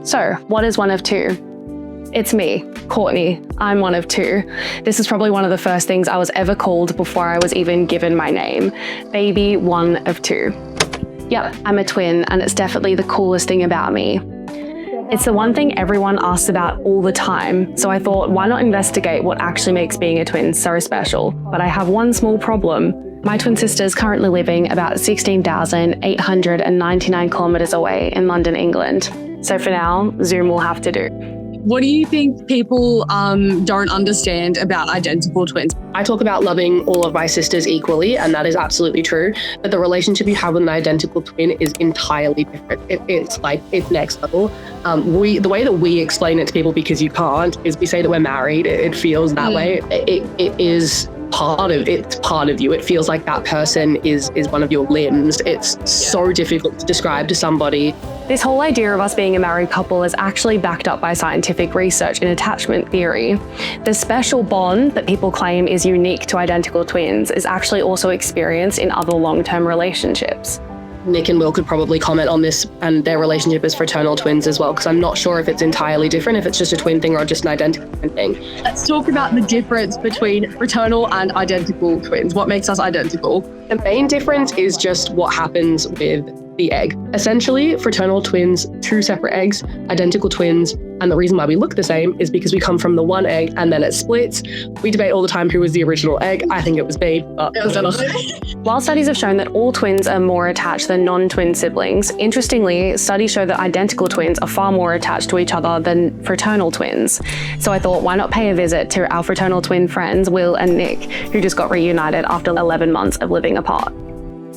So, what is one of two? It's me, Courtney. I'm one of two. This is probably one of the first things I was ever called before I was even given my name. Baby one of two. Yep, I'm a twin, and it's definitely the coolest thing about me. It's the one thing everyone asks about all the time, so I thought, why not investigate what actually makes being a twin so special? But I have one small problem. My twin sister is currently living about 16,899 kilometers away in London, England. So for now, Zoom will have to do. What do you think people don't understand about identical twins? I talk about loving all of my sisters equally, and that is absolutely true. But the relationship you have with an identical twin is entirely different. It's next level. The way that we explain it to people, because you can't, is we say that we're married. It feels that way. It is part of you. It feels like that person is one of your limbs. It's so difficult to describe to somebody. This whole idea of us being a married couple is actually backed up by scientific research in attachment theory. The special bond that people claim is unique to identical twins is actually also experienced in other long-term relationships. Nick and Will could probably comment on this and their relationship as fraternal twins as well, because I'm not sure if it's entirely different, if it's just a twin thing or just an identical twin thing. Let's talk about the difference between fraternal and identical twins. What makes us identical? The main difference is just what happens with the egg. Essentially, fraternal twins, two separate eggs, identical twins, and the reason why we look the same is because we come from the one egg and then it splits. We debate all the time who was the original egg. I think it was me, but it was not. While studies have shown that all twins are more attached than non-twin siblings, interestingly, studies show that identical twins are far more attached to each other than fraternal twins. So I thought, why not pay a visit to our fraternal twin friends, Will and Nick, who just got reunited after 11 months of living apart.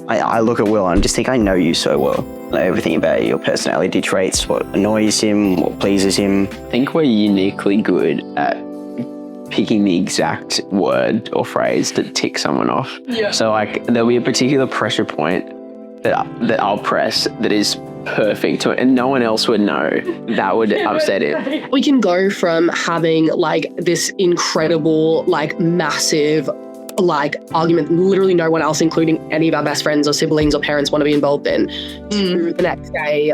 I look at Will and just think I know you so well. Everything about your personality traits, what annoys him, what pleases him. I think we're uniquely good at picking the exact word or phrase that ticks someone off. Yeah. So there'll be a particular pressure point that I'll press that is perfect to it, and no one else would know. That would upset him. We can go from having this incredible, massive argument literally no one else, including any of our best friends or siblings or parents, want to be involved in, to the next day,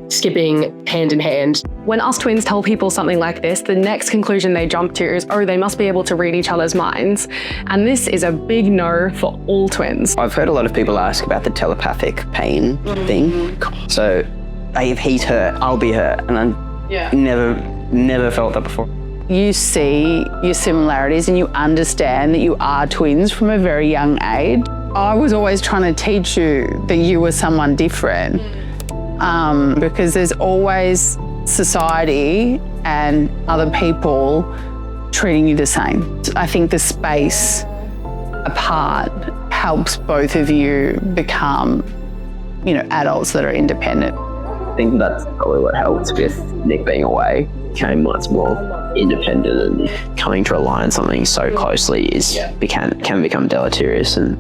skipping hand in hand. When us twins tell people something like this, the next conclusion they jump to is, oh, they must be able to read each other's minds. And this is a big no for all twins. I've heard a lot of people ask about the telepathic pain thing. So if he's hurt, I'll be hurt. And I never felt that before. You see your similarities and you understand that you are twins from a very young age. I was always trying to teach you that you were someone different, because there's always society and other people treating you the same. I think the space apart helps both of you become, adults that are independent. I think that's probably what helped with Nick being away. Became much more independent, and coming to rely on something so closely can become deleterious in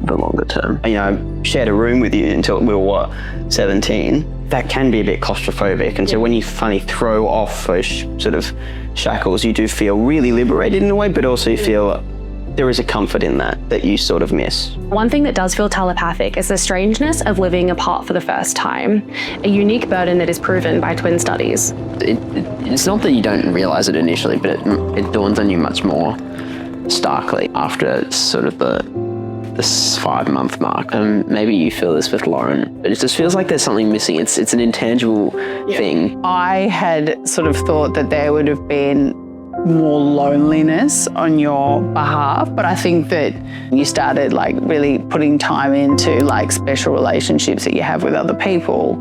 the longer term. I shared a room with you until we were 17. That can be a bit claustrophobic, and so when you finally throw off those sort of shackles, you do feel really liberated in a way, but also you feel there is a comfort in that you sort of miss. One thing that does feel telepathic is the strangeness of living apart for the first time, a unique burden that is proven by twin studies. It's not that you don't realise it initially, but it dawns on you much more starkly after sort of the 5-month mark. Maybe you feel this with Lauren, but it just feels like there's something missing. It's an intangible thing. I had sort of thought that there would have been more loneliness on your behalf, but I think that you started really putting time into special relationships that you have with other people,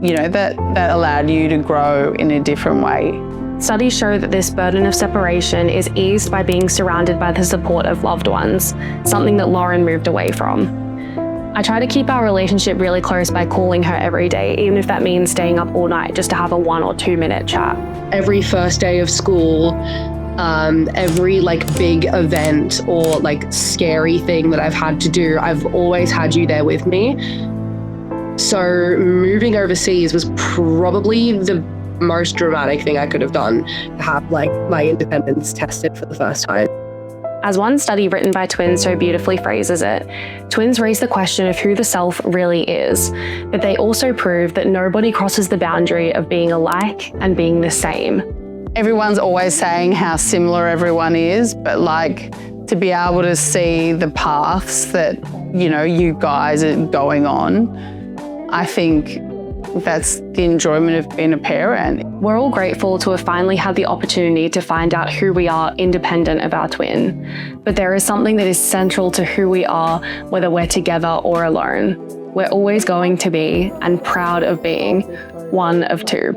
that allowed you to grow in a different way. Studies show that this burden of separation is eased by being surrounded by the support of loved ones, something that Lauren moved away from. I try to keep our relationship really close by calling her every day, even if that means staying up all night just to have a 1 or 2 minute chat. Every first day of school, every big event or scary thing that I've had to do, I've always had you there with me. So moving overseas was probably the most dramatic thing I could have done, to have my independence tested for the first time. As one study written by twins so beautifully phrases it, twins raise the question of who the self really is, but they also prove that nobody crosses the boundary of being alike and being the same. Everyone's always saying how similar everyone is, but like to be able to see the paths that, you know, you guys are going on, I think that's the enjoyment of being a parent. We're all grateful to have finally had the opportunity to find out who we are independent of our twin. But there is something that is central to who we are, whether we're together or alone. We're always going to be, and proud of being, one of two.